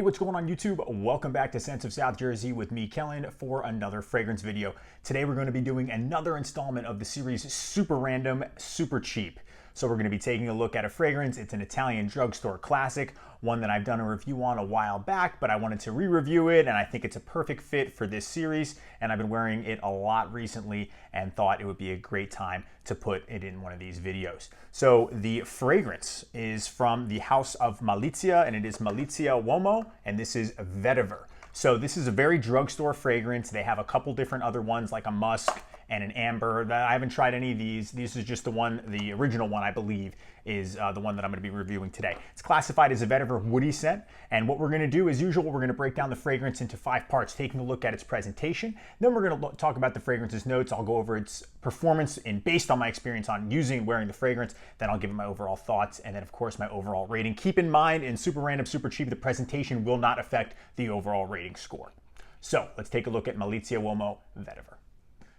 what's going on YouTube? Welcome back to Scents of South Jersey with me, Kellen, for another fragrance video. Today we're going to be doing another installment of the series Super Random, Super Cheap. So we're going to be taking a look at a fragrance. It's an Italian drugstore classic, one that I've done a review on a while back, but I wanted to re-review it, and I think it's a perfect fit for this series, and I've been wearing it a lot recently and thought it would be a great time to put it in one of these videos. So the fragrance is from the house of Malizia, and it is Malizia Uomo, and this is Vetiver. So this is a very drugstore fragrance. They have a couple different other ones like a musk and an amber. I haven't tried any of these. This is just the original one, I believe, is the one that I'm going to be reviewing today. It's classified as a vetiver woody scent, and what we're going to do, as usual, we're going to break down the fragrance into 5 parts, taking a look at its presentation. Then we're going to talk about the fragrance's notes. I'll go over its performance and based on my experience on using and wearing the fragrance. Then I'll give it my overall thoughts, and then of course my overall rating. Keep in mind, in Super Random, Super Cheap, the presentation will not affect the overall rating score. So let's take a look at Malizia Uomo Vetyver.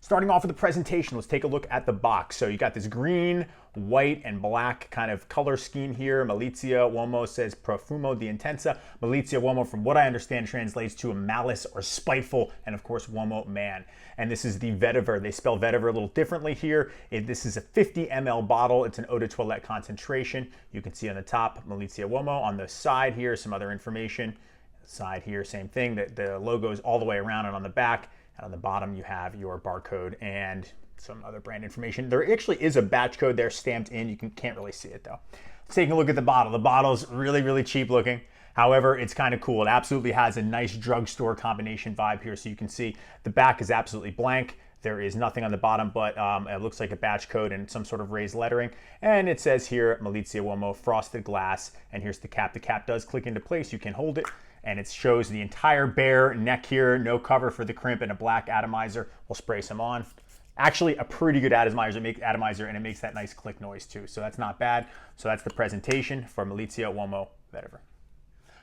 Starting off with the presentation, let's take a look at the box. So you got this green, white, and black kind of color scheme here. Malizia Uomo says Profumo di Intensa. Malizia Uomo, from what I understand, translates to a malice or spiteful, and of course Uomo, man. And this is the vetiver. They spell vetiver a little differently here. This is a 50 ml bottle. It's an eau de toilette concentration. You can see on the top, Malizia Uomo. On the side here, some other information. Side here, same thing. The logo is all the way around, and on the back, and on the bottom, you have your barcode and some other brand information. There actually is a batch code there stamped in. You can't really see it though. Let's take a look at the bottle. The bottle's really, really cheap looking. However, it's kind of cool. It absolutely has a nice drugstore combination vibe here. So you can see the back is absolutely blank. There is nothing on the bottom, but it looks like a batch code and some sort of raised lettering. And it says here, Malizia Uomo, frosted glass. And here's the cap. The cap does click into place. You can hold it. And it shows the entire bare neck here, no cover for the crimp, and a black atomizer. We'll spray some on. Actually, a pretty good atomizer, and it makes that nice click noise too. So that's not bad. So that's the presentation for Malizia Uomo Vetyver.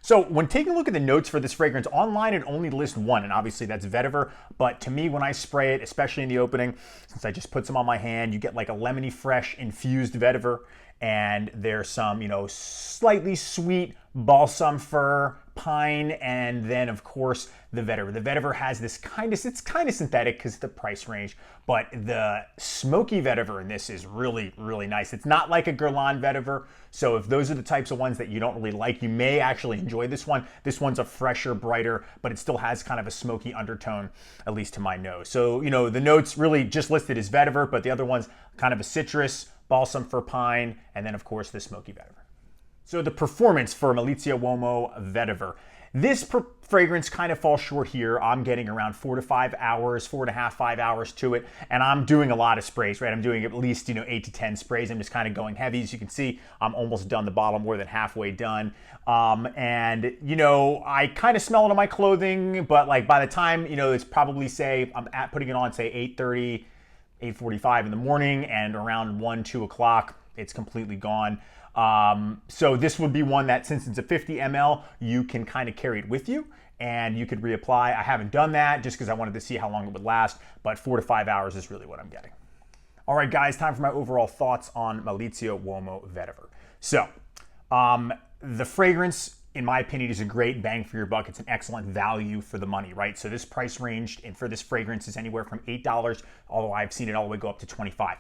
So when taking a look at the notes for this fragrance, online it only lists one, and obviously that's vetiver. But to me, when I spray it, especially in the opening, since I just put some on my hand, you get like a lemony fresh infused vetiver, and there's some, slightly sweet balsam fir, pine, and then of course the vetiver. The vetiver has this it's kind of synthetic because the price range, but the smoky vetiver in this is really, really nice. It's not like a Guerlain vetiver, so if those are the types of ones that you don't really like, you may actually enjoy this one. This one's a fresher, brighter, but it still has kind of a smoky undertone, at least to my nose. So, the notes really just listed as vetiver, but the other one's kind of a citrus, balsam fir, pine, and then of course the smoky vetiver. So the performance for Malizia Uomo Vetyver. This fragrance kind of falls short here. I'm getting around 4 to 5 hours, 4.5, 5 hours to it, and I'm doing a lot of sprays, right? I'm doing at least 8 to 10 sprays. I'm just kind of going heavy. As you can see, I'm almost done the bottle, more than halfway done. And I kind of smell it on my clothing, but like by the time it's probably say I'm putting it on say 8:30, 8:45 in the morning, and around 1, 2 o'clock, it's completely gone. So this would be one that, since it's a 50 ml, you can kind of carry it with you and you could reapply. I haven't done that just because I wanted to see how long it would last, but 4 to 5 hours is really what I'm getting. All right, guys, time for my overall thoughts on Malizia Uomo Vetyver. So the fragrance, in my opinion, is a great bang for your buck. It's an excellent value for the money, right? So this price range and for this fragrance is anywhere from $8, although I've seen it all the way go up to $25.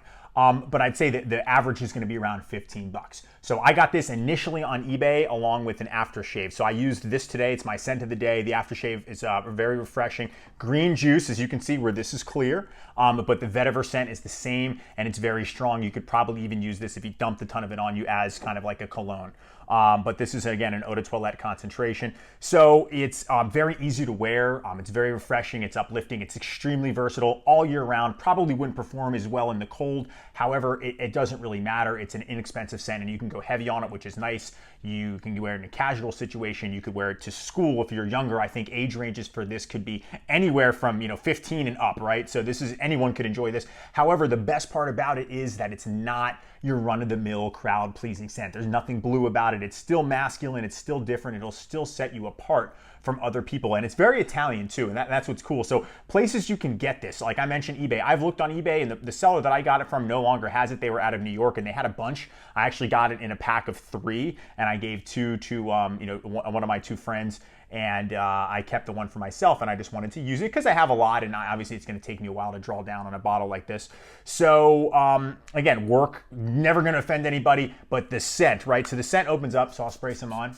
But I'd say that the average is going to be around 15 bucks. So I got this initially on eBay along with an aftershave. So I used this today. It's my scent of the day. The aftershave is very refreshing. Green juice, as you can see where this is clear, but the vetiver scent is the same and it's very strong. You could probably even use this if you dumped a ton of it on you as kind of like a cologne. But this is, again, an eau de toilette concentration. So it's very easy to wear. It's very refreshing. It's uplifting. It's extremely versatile all year round. Probably wouldn't perform as well in the cold. However, it doesn't really matter. It's an inexpensive scent and you can go heavy on it, which is nice. You can wear it in a casual situation. You could wear it to school if you're younger. I think age ranges for this could be anywhere from 15 and up, right? So anyone could enjoy this. However, the best part about it is that it's not your run-of-the-mill crowd-pleasing scent. There's nothing blue about it. It's still masculine. It's still different. It'll still set you apart from other people. And it's very Italian too, and that's what's cool. So places you can get this, like I mentioned eBay. I've looked on eBay, and the seller that I got it from no longer has it. They were out of New York, and they had a bunch. I actually got it in a pack of 3, and I gave 2 to one of my 2 friends, and I kept the one for myself, and I just wanted to use it because I have a lot, and obviously it's going to take me a while to draw down on a bottle like this. So again, work, never going to offend anybody, but the scent, right? So the scent opens up, so I'll spray some on,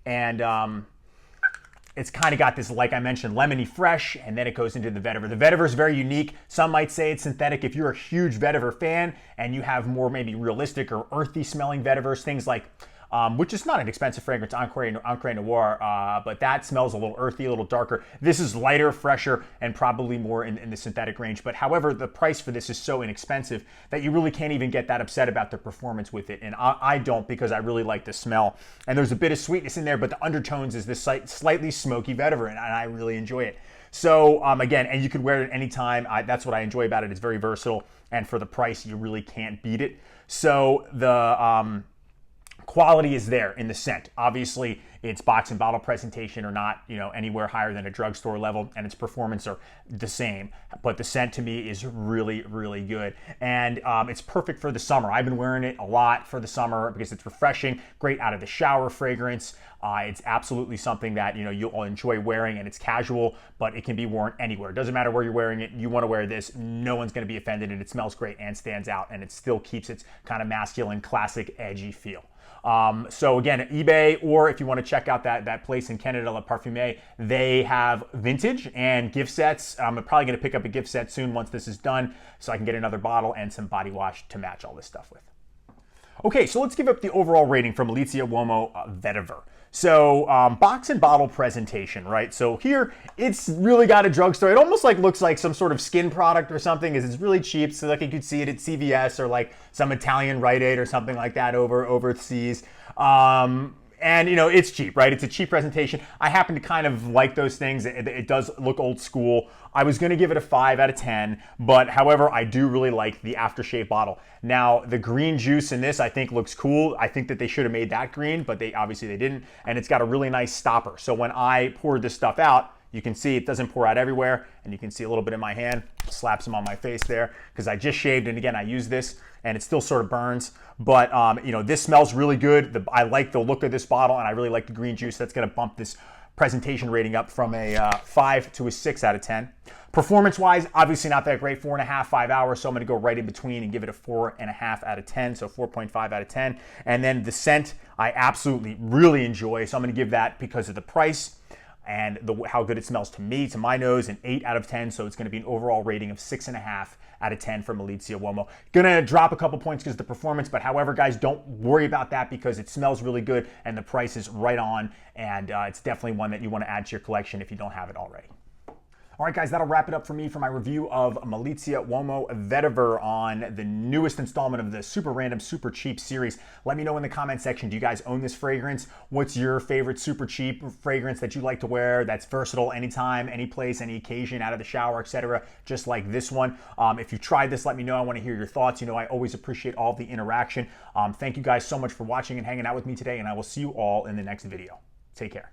and it's kind of got this, like I mentioned, lemony fresh, and then it goes into the vetiver. The vetiver is very unique. Some might say it's synthetic. If you're a huge vetiver fan and you have more maybe realistic or earthy smelling vetivers, things like, which is not an expensive fragrance, Encre Noir, but that smells a little earthy, a little darker. This is lighter, fresher, and probably more in the synthetic range. But however, the price for this is so inexpensive that you really can't even get that upset about the performance with it. And I don't, because I really like the smell. And there's a bit of sweetness in there, but the undertones is this slightly smoky vetiver, and I really enjoy it. So again, and you can wear it anytime. That's what I enjoy about it. It's very versatile, and for the price, you really can't beat it. So the quality is there in the scent. Obviously, its box and bottle presentation are not, anywhere higher than a drugstore level, and its performance are the same. But the scent to me is really, really good, and it's perfect for the summer. I've been wearing it a lot for the summer because it's refreshing, great out of the shower fragrance. It's absolutely something that you'll enjoy wearing, and it's casual, but it can be worn anywhere. It doesn't matter where you're wearing it. You want to wear this, no one's going to be offended, and it smells great and stands out, and it still keeps its kind of masculine, classic, edgy feel. So again, eBay, or if you want to check out that place in Canada, La Parfumée, they have vintage and gift sets. I'm probably going to pick up a gift set soon once this is done, so I can get another bottle and some body wash to match all this stuff with. Okay, so let's give up the overall rating from Malizia Uomo Vetyver. So box and bottle presentation, right? So here, it's really got a drugstore. It almost looks like some sort of skin product or something, because it's really cheap. So like you could see it at CVS or like some Italian Rite Aid or something like that overseas. And it's cheap, right? It's a cheap presentation. I happen to kind of like those things. It does look old school. I was going to give it a 5 out of 10, but however, I do really like the aftershave bottle. Now, the green juice in this I think looks cool. I think that they should have made that green, but they didn't. And it's got a really nice stopper. So when I poured this stuff out, you can see it doesn't pour out everywhere, and you can see a little bit in my hand, slap some on my face there, because I just shaved, and again, I use this, and it still sort of burns, but this smells really good. I like the look of this bottle, and I really like the green juice. That's gonna bump this presentation rating up from a 5 to a 6 out of 10. Performance-wise, obviously not that great, 4.5, 5 hours, so I'm gonna go right in between and give it a 4.5 out of 10, so 4.5 out of 10. And then the scent, I absolutely really enjoy, so I'm gonna give that, because of the price and how good it smells to me, to my nose, an 8 out of 10. So it's going to be an overall rating of 6.5 out of 10 for Malizia Uomo. Gonna drop a couple points because of the performance, but however, guys, don't worry about that because it smells really good and the price is right on, and it's definitely one that you want to add to your collection if you don't have it already. All right, guys, that'll wrap it up for me for my review of Malizia Uomo Vetyver on the newest installment of the Super Random, Super Cheap series. Let me know in the comment section, do you guys own this fragrance? What's your favorite super cheap fragrance that you like to wear that's versatile anytime, any place, any occasion, out of the shower, etc., just like this one? If you've tried this, let me know. I want to hear your thoughts. I always appreciate all the interaction. Thank you guys so much for watching and hanging out with me today, and I will see you all in the next video. Take care.